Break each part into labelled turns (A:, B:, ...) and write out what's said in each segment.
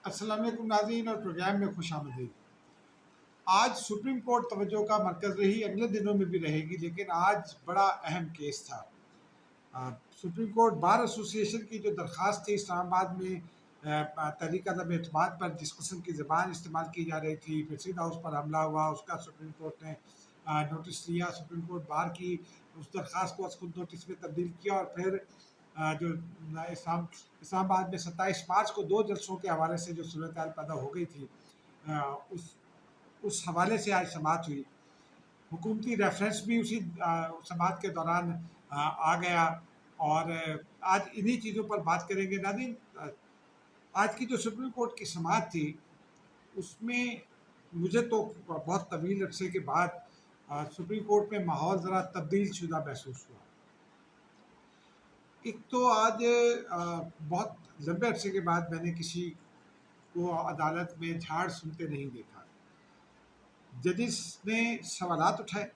A: السلام علیکم ناظرین اور پروگرام میں خوش آمدید۔ آج سپریم کورٹ توجہ کا مرکز رہی، اگلے دنوں میں بھی رہے گی، لیکن آج بڑا اہم کیس تھا۔ سپریم کورٹ بار ایسوسی ایشن کی جو درخواست تھی اسلام آباد میں تحریک عدم اعتماد پر جس قسم کی زبان استعمال کی جا رہی تھی، پھر سیدھ ہاؤس پر حملہ ہوا، اس کا سپریم کورٹ نے نوٹس لیا۔ سپریم کورٹ بار کی اس درخواست کو خود نوٹس میں تبدیل کیا، اور پھر جو اسلام آباد میں 27 مارچ کو 2 جلسوں کے حوالے سے جو صورتحال پیدا ہو گئی تھی، اس حوالے سے آج سماعت ہوئی۔ حکومتی ریفرنس بھی اسی سماعت کے دوران آ گیا، اور آج انہی چیزوں پر بات کریں گے۔ ناظرین، آج کی جو سپریم کورٹ کی سماعت تھی اس میں مجھے تو بہت طویل عرصے کے بعد سپریم کورٹ میں ماحول ذرا تبدیل شدہ محسوس ہوا۔ ایک تو آج بہت لمبے عرصے کے بعد میں نے کسی کو عدالت میں جھاڑ سنتے نہیں دیکھا۔ ججز نے سوالات اٹھائے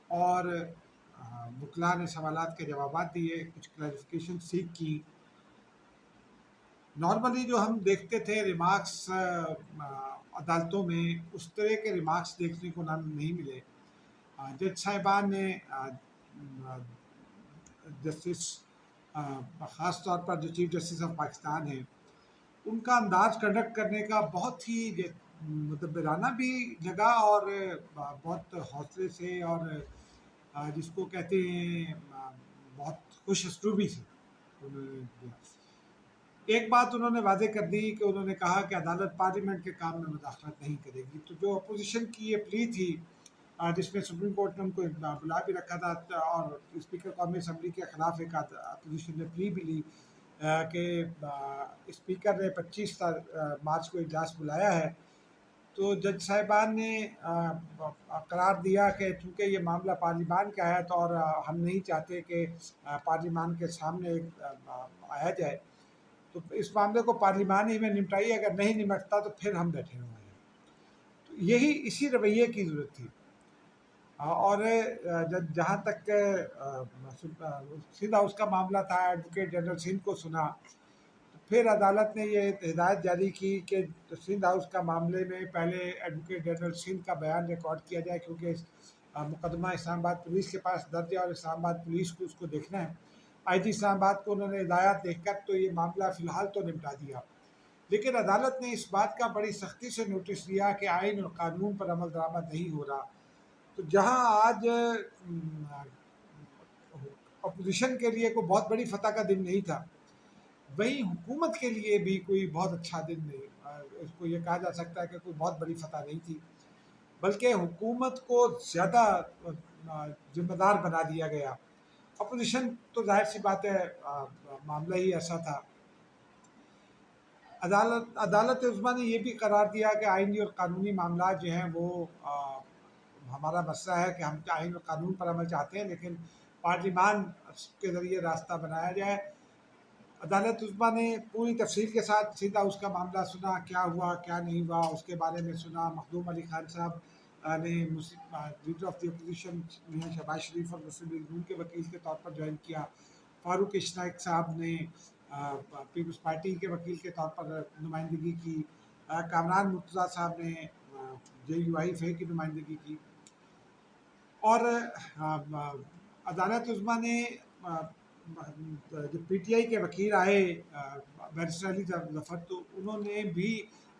A: اور وکلاء نے سوالات کے جوابات دیے، کچھ کلیریفیکیشن سیکھ کی۔ نارملی جو ہم دیکھتے تھے ریمارکس عدالتوں میں، اس طرح کے ریمارکس دیکھنے کو نہیں ملے۔ جج صاحبان نے جسٹس خاص طور پر جو چیف جسٹس آف پاکستان ہیں، ان کا انداز کنڈکٹ کرنے کا بہت ہی مدبرانہ بھی لگا، اور بہت حوصلے سے، اور جس کو کہتے ہیں بہت خوش اسلوبی سے انہوں نے دیا۔ ایک بات انہوں نے واضح کر دی کہ انہوں نے کہا کہ عدالت پارلیمنٹ کے کام میں مداخلت نہیں کرے گی۔ تو جو اپوزیشن کی یہ پلی تھی، جس میں سپریم کورٹ نے ان کو بلا بھی رکھا تھا، اور اسپیکر قومی اسمبلی کے خلاف ایک اپوزیشن نے پلی بھی لی کہ اسپیکر نے 25 مارچ کو اجلاس بلایا ہے، تو جج صاحبان نے قرار دیا کہ چونکہ یہ معاملہ پارلیمان کا ہے، تو اور ہم نہیں چاہتے کہ پارلیمان کے سامنے آیا جائے، تو اس معاملے کو پارلیمان ہی میں نمٹائیے، اگر نہیں نمٹتا تو پھر ہم بیٹھے ہوئے ہیں۔ تو اسی رویے کی ضرورت تھی۔ اور جہاں تک سیدھا اس کا معاملہ تھا، ایڈوکیٹ جنرل سندھ کو سنا، تو پھر عدالت نے یہ ہدایت جاری کی کہ سندھ ہاؤس کا معاملے میں پہلے ایڈوکیٹ جنرل سندھ کا بیان ریکارڈ کیا جائے، کیونکہ مقدمہ اسلام آباد پولیس کے پاس درج ہے اور اسلام آباد پولیس کو اس کو دیکھنا ہے۔ آئی جی اسلام آباد کو انہوں نے ہدایات دیکھ کر تو یہ معاملہ فی الحال تو نمٹا دیا، لیکن عدالت نے اس بات کا بڑی سختی سے نوٹس لیا کہ آئین اور قانون پر عمل درآمد نہیں ہو رہا۔ تو جہاں آج اپوزیشن کے لیے کوئی بہت بڑی فتح کا دن نہیں تھا، وہیں حکومت کے لیے بھی کوئی بہت اچھا دن نہیں، اس کو یہ کہا جا سکتا ہے کہ کوئی بہت بڑی فتح نہیں تھی، بلکہ حکومت کو زیادہ ذمہ دار بنا دیا گیا۔ اپوزیشن تو ظاہر سی بات ہے، معاملہ ہی ایسا تھا۔ عدالت عظمیٰ نے یہ بھی قرار دیا کہ آئینی اور قانونی معاملات جو ہیں وہ ہمارا مسئلہ ہے کہ ہم آئین اور قانون پر عمل چاہتے ہیں، لیکن پارلیمان کے ذریعے راستہ بنایا جائے۔ عدالت عظمیٰ نے پوری تفصیل کے ساتھ سیدھا اس کا معاملہ سنا، کیا ہوا کیا نہیں ہوا اس کے بارے میں سنا۔ مخدوم علی خان صاحب نے leader of the opposition Shehbaz Sharif اور مسلم لیگ نون کے وکیل کے طور پر جوائن کیا۔ فاروق اشنائک صاحب نے پیپلز پارٹی کے وکیل کے طور پر نمائندگی کی۔ کامران مرتضیٰ صاحب نے جے یو آئی فے کی نمائندگی کی۔ اور عدالت عظمیٰ نے جو پی ٹی آئی کے وکیل آئے بیرسٹر علی ظفر، تو انہوں نے بھی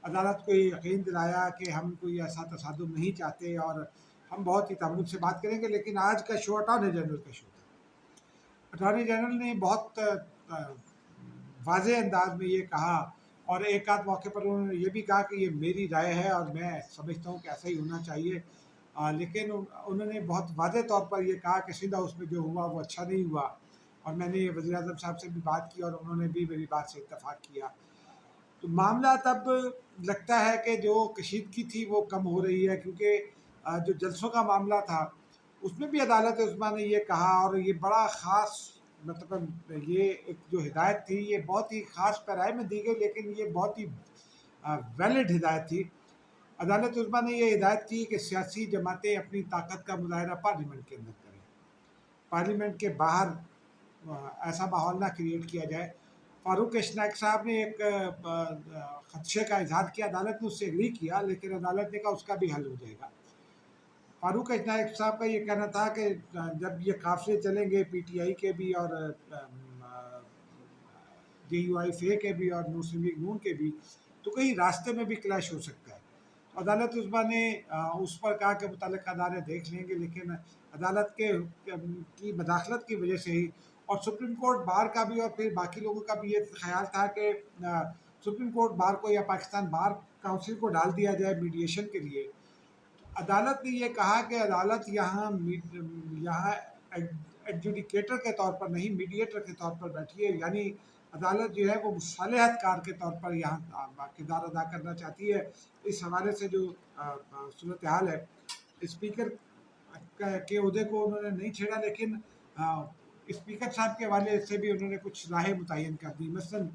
A: عدالت کو یہ یقین دلایا کہ ہم کوئی ایسا تصادم نہیں چاہتے، اور ہم بہت ہی تعمل سے بات کریں گے۔ لیکن آج کا شو اٹارنی جنرل کا شو تھا۔ اٹارنی جنرل نے بہت واضح انداز میں یہ کہا، اور ایک آدھ موقع پر انہوں نے یہ بھی کہا کہ یہ میری رائے ہے اور میں سمجھتا ہوں کہ ایسا ہی ہونا چاہیے، لیکن انہوں نے بہت واضح طور پر یہ کہا کہ سیدھا اس میں جو ہوا وہ اچھا نہیں ہوا۔ اور میں نے وزیر اعظم صاحب سے بھی بات کی، اور انہوں نے بھی میری بات سے اتفاق کیا۔ تو معاملہ تب لگتا ہے کہ جو کشیدگی تھی وہ کم ہو رہی ہے، کیونکہ جو جلسوں کا معاملہ تھا اس میں بھی عدالت عظمیٰ نے یہ کہا، اور یہ بڑا خاص مطلب یہ ایک جو ہدایت تھی یہ بہت ہی خاص پیرائے میں دی گئی، لیکن یہ بہت ہی ویلڈ ہدایت تھی۔ عدالت عظمیٰ نے یہ ہدایت کی کہ سیاسی جماعتیں اپنی طاقت کا مظاہرہ پارلیمنٹ کے اندر کریں، پارلیمنٹ کے باہر ایسا ماحول نہ کریٹ کیا جائے۔ फारूक नाइक साहब ने एक खदशे का इजहार किया, अदालत ने उससे एग्री किया, लेकिन अदालत ने कहा उसका भी हल हो जाएगा। फारूक नाइक साहब का ये कहना था कि जब ये काफिले चलेंगे पीटीआई के भी और DUIFA के भी और मुस्लिम लीग नून के भी, तो कहीं रास्ते में भी क्लैश हो सकता है। अदालत उस्मा ने उस पर कहा कि मुतल्लिक़ अदालतें देख लेंगे, लेकिन अदालत के की मदाखलत की वजह से ही, और सुप्रीम कोर्ट बार का भी और फिर बाकी लोगों का भी ये ख्याल था कि सुप्रीम कोर्ट बार को या पाकिस्तान बार काउंसिल को डाल दिया जाए मीडिएशन के लिए। अदालत ने ये कहा कि अदालत यहाँ एडजुडिकेटर के तौर पर नहीं, मीडिएटर के तौर पर बैठी है, यानी अदालत जो है वो मुसालहतकार के तौर पर यहाँ किरदार अदा करना चाहती है। इस हवाले से जो सूरत हाल है, स्पीकर के ओहदे को उन्होंने नहीं छेड़ा, लेकिन स्पीकर साहब के हवाले से भी उन्होंने कुछ राहें मुतय्यन कर दी। मसलन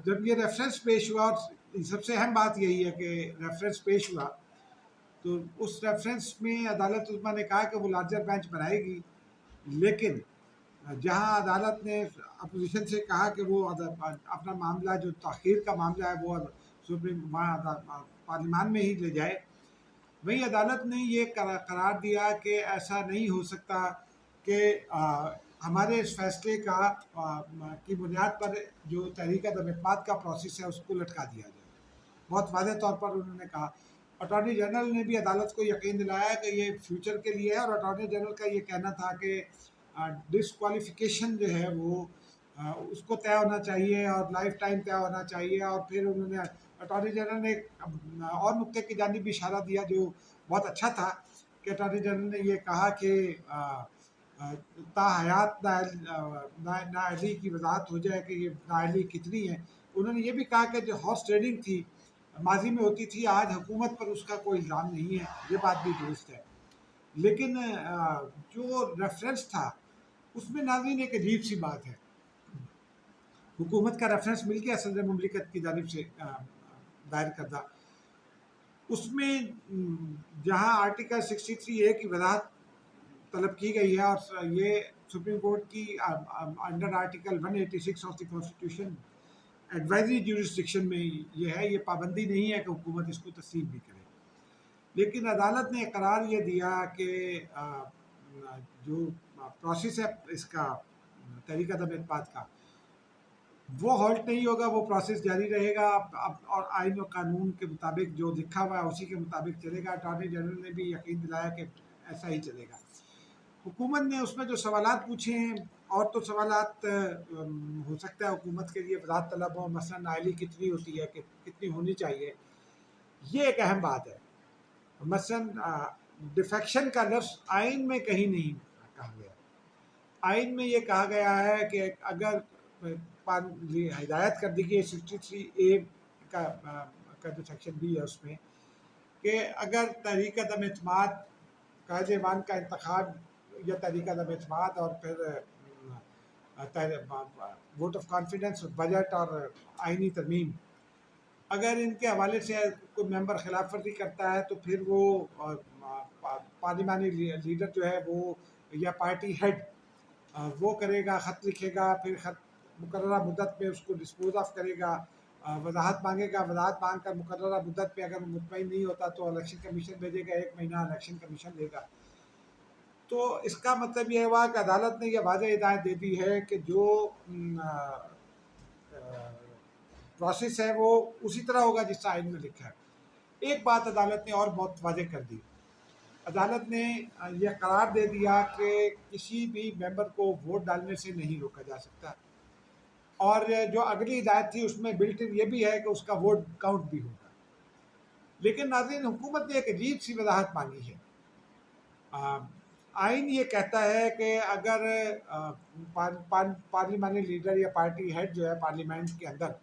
A: जब ये रेफरेंस पेश हुआ, और सबसे अहम बात यही है कि रेफरेंस पेश हुआ, तो उस रेफरेंस में अदालत उस्मा ने कहा कि वो लार्जर बेंच बनाएगी, लेकिन जहां अदालत ने अपोजिशन से कहा कि वो अपना मामला जो ताख़ीर का मामला है वो सुप्रीम पार्लियामान में ही ले जाए, वहीं अदालत ने ये करार दिया कि ऐसा नहीं हो सकता कि हमारे इस फैसले की बुनियाद पर जो तहरीक अदम-ए-इत्तेमाद का प्रोसेस है उसको लटका दिया जाए। बहुत वाज़ेह तौर पर उन्होंने कहा। अटॉर्नी जनरल ने भी अदालत को यकीन दिलाया कि ये फ्यूचर के लिए है, और अटॉर्नी जनरल का ये कहना था कि डिसक्वालिफिकेशन जो है वो उसको तय होना चाहिए और लाइफ टाइम तय होना चाहिए। और फिर उन्होंने अटॉर्नी जनरल ने और नुक्ते की जानिब भी इशारा दिया जो बहुत अच्छा था, कि अटॉर्नी जनरल ने ये कहा कि ताहयात नाअहली की वजाहत हो जाए कि ये नाअहली कितनी है। उन्होंने ये भी कहा कि जो हॉर्स ट्रेडिंग थी माजी में होती थी, आज हुकूमत पर उसका कोई इल्ज़ाम नहीं है, ये बात भी दुरुस्त है। लेकिन जो रेफरेंस था उसमें नाज़रीन एक अजीब सी बात है, हुकूमत का रेफरेंस मिल गया सदर मुमलिकत की जानिब से दायर करदा, उसमें जहाँ आर्टिकल 63A की वजाहत तलब की गई है, और ये सुप्रीम कोर्ट की under article 186 of the constitution advisory jurisdiction में ये है, ये पाबंदी नहीं है कि हुकूमत इसको तस्लीम भी करे। लेकिन अदालत ने करार ये दिया कि जो प्रोसेस है इसका तहरीक अदम-ए-इत्तेमाद का, वो हॉल्ट नहीं होगा, वो प्रोसेस जारी रहेगा और आइन और कानून के मुताबिक जो लिखा हुआ है उसी के मुताबिक चलेगा। अटॉर्नी जनरल ने भी यकीन दिलाया कि ऐसा ही चलेगा। हुकूमत ने उसमें जो सवालात पूछे हैं, और तो सवालात हो सकता है हुकूमत के लिए वज़ाहत तलब हो, मसलन नाअहली कितनी होती है, कितनी होनी चाहिए, ये एक अहम बात है। मसलन डिफेक्शन का लफ्ज़ आइन में कहीं नहीं कहा गया। आइन में ये कहा गया है कि अगर हिदायत कर दी गई 63A का जो सेक्शन बी है उसमें, कि अगर तहरीक अदम-ए-इत्तेमाद कायदे-ए-मान का इंतखाब या तहरीक अदम-ए-इत्तेमाद और फिर वोट ऑफ कॉन्फिडेंस, बजट और आइनी तरमीम, अगर इनके हवाले से कोई मेंबर खिलाफ वर्जी करता है तो फिर वो पार्लिमानी लीडर जो है वो या पार्टी हेड वो करेगा, ख़त लिखेगा, फिर ख़त मुकर्ररा मुद्दत में उसको डिस्पोज ऑफ करेगा, वजाहत मांगेगा, वजाहत मांग कर मुकर्ररा मुद्दत पे अगर मुतमईन नहीं होता तो इलेक्शन कमीशन भेजेगा, 1 महीना इलेक्शन कमीशन लेगा। तो इसका मतलब ये हुआ कि अदालत ने यह वाज़ेह हिदायत दे दी है कि जो प्रोसेस है वो उसी तरह होगा जिस आइन में लिखा है। एक बात अदालत ने और बहुत वाज़ेह कर दी, अदालत ने यह करार दे दिया कि किसी भी मेंबर को वोट डालने से नहीं रोका जा सकता, और जो अगली हिदायत थी उसमें बिल्ट इन ये भी है कि उसका वोट काउंट भी होगा। लेकिन नाज़रीन, हुकूमत ने एक अजीब सी वजाहत मांगी है। आइन ये कहता है कि अगर पार्लिमानी लीडर या पार्टी हेड जो है पार्लियामेंट के अंदर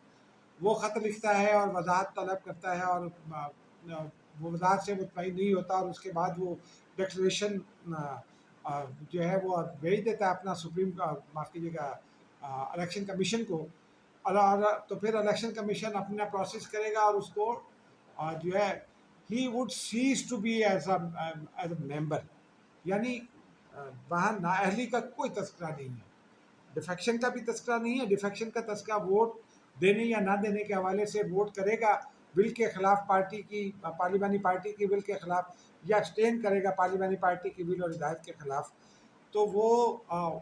A: वो ख़त लिखता है और वजाहत तलब करता है, और वो वजाहत से मुतमईन नहीं होता, और उसके बाद वो डिक्लेरेशन जो है वो भेज देता है अपना माफ़ कीजिएगा इलेक्शन कमीशन को, और तो फिर इलेक्शन कमीशन अपना प्रोसेस करेगा और उसको जो है ही would cease to be as a member, यानी वहाँ नाअहली का कोई तस्करा नहीं है। डिफेक्शन का भी तस्करा नहीं है। डिफेक्शन का तस्करा वोट देने या ना देने के हवाले से वोट करेगा विल के ख़िलाफ़ पार्टी की, पार्लिमानी पार्टी की विल के ख़िलाफ़, या एक्सटेंड करेगा पार्लिमानी पार्टी की विल और हिदायत के ख़िलाफ़, तो वो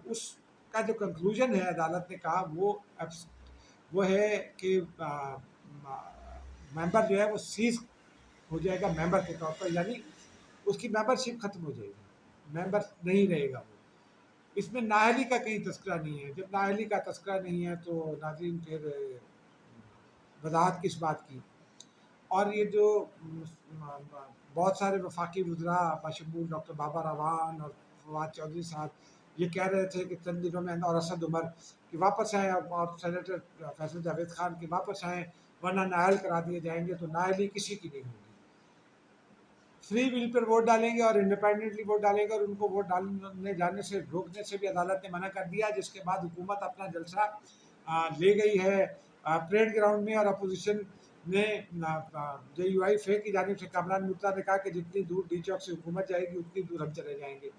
A: उसका जो कंक्लूजन है अदालत ने कहा वो है कि मेंबर जो है वो सीज हो जाएगा मेंबर के तौर पर, यानी उसकी मेंबरशिप ख़त्म हो जाएगी, मेंबर नहीं रहेगा वो। इसमें नाअहली का कहीं तस्करा नहीं है। जब नाअहली का तस्करा नहीं है तो नाज़रीन फिर वजाहत किस बात की। और ये जो बहुत सारे वफाकी वज़रा बशमूल डॉक्टर बाबा रवान और फवाद चौधरी साहब ये कह रहे थे कि चंद दिनों में, और असद उमर कि वापस आएँ, और सेनेटर फैसल जावेद खान कि वापस आएँ वरना नाअहल करा दिए जाएंगे, तो नाअहली किसी की नहीं होगी। फ्री विल पर वोट डालेंगे और इंडिपेंडेंटली वोट डालेंगे, और उनको वोट डालने जाने से रोकने से भी अदालत ने मना कर दिया, जिसके बाद हुकूमत अपना जलसा ले गई है परेड ग्राउंड में। और अपोजिशन ने JUI फे की जानिब से कामरान मुर्तज़ा ने कहा कि जितनी दूर डी चौक से हुकूमत जाएगी उतनी दूर हम चले जाएंगे।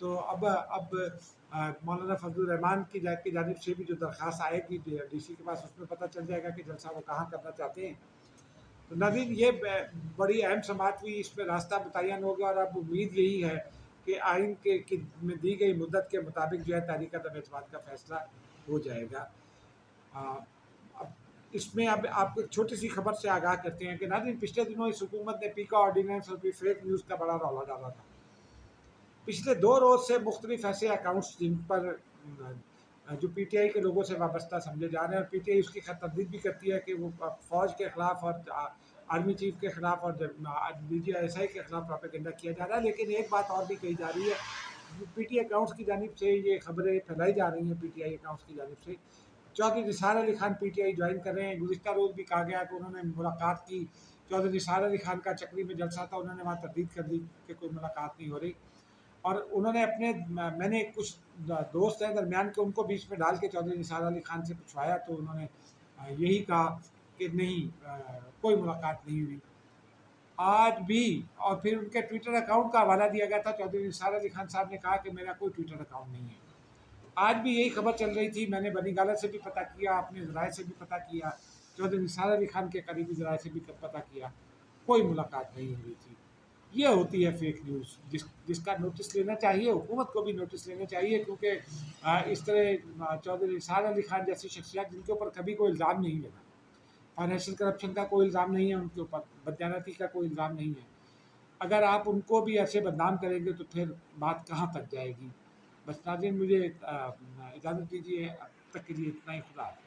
A: तो अब मौलाना फजलुर रहमान की जानिब से भी जो दरख्वास्त आएगी DC के पास, उसमें पता चल जाएगा कि जलसा वो कहाँ करना चाहते हैं। तो नाज़रीन ये बड़ी अहम समाअत हुई, इस पर रास्ता मुतय्यन हो गया, और अब उम्मीद यही है कि आइन के में दी गई मुद्दत के मुताबिक जो है तहरीक अदम एतमाद का फैसला हो जाएगा। अब इसमें अब आपको एक छोटी सी खबर से आगाह करते हैं कि नाज़रीन पिछले दिनों इस हुकूमत ने पीका ऑर्डिनेंस और फेक न्यूज़ का बड़ा रौला डाला था। पिछले 2 रोज़ से मुख्तलिफ ऐसे अकाउंट्स जिन पर जो PTI के लोगों से वाबस्ता समझे जा रहे हैं, और PTI उसकी तरदीद भी करती है कि वो फ़ौज के ख़िलाफ़ और आर्मी चीफ के ख़िलाफ़ और DGI के ख़िलाफ़ प्रोपेगेंडा किया जा रहा है। लेकिन एक बात और भी कही जा रही है, PTI अकाउंट्स की जानिब से ये खबरें फैलाई जा रही हैं, PTI अकाउंट्स की जानिब से चौधरी निसार अली खान PTI ज्वाइन कर रहे हैं। गुज़िश्ता रोज़ भी कहा गया कि उन्होंने मुलाकात की, चौधरी निसार अली खान का चक्री में जलसा था, उन्होंने वहाँ तरदीद कर दी कि कोई मुलाकात नहीं हो रही। और उन्होंने मैंने कुछ दोस्त हैं दरमियान के, उनको बीच में डाल के चौधरी निसार अली खान से पूछवाया, तो उन्होंने यही कहा कि नहीं, कोई मुलाकात नहीं हुई आज भी। और फिर उनके ट्विटर अकाउंट का हवाला दिया गया था, चौधरी निसार अली खान साहब ने कहा कि मेरा कोई ट्विटर अकाउंट नहीं है। आज भी यही खबर चल रही थी, मैंने बनी गाला से भी पता किया, अपने ज़राए से भी पता किया, चौधरी निसार अली खान के करीबी ज़राए से भी पता किया, कोई मुलाकात नहीं हुई थी। ये होती है फेक न्यूज़, जिसका नोटिस लेना चाहिए, हुकूमत को भी नोटिस लेना चाहिए, क्योंकि इस तरह चौधरी निसार अली खान जैसी शख्सियत जिनके ऊपर कभी कोई इल्ज़ाम नहीं लगा, फाइनेंशियल करप्शन का कोई इल्ज़ाम नहीं है उनके ऊपर, बदयानती का कोई इल्ज़ाम नहीं है, अगर आप उनको भी ऐसे बदनाम करेंगे तो फिर बात कहाँ तक जाएगी। बस नाज़रीन मुझे इजाज़त दीजिए, अब तक के लिए इतना ही। खुदा हाफ़िज़।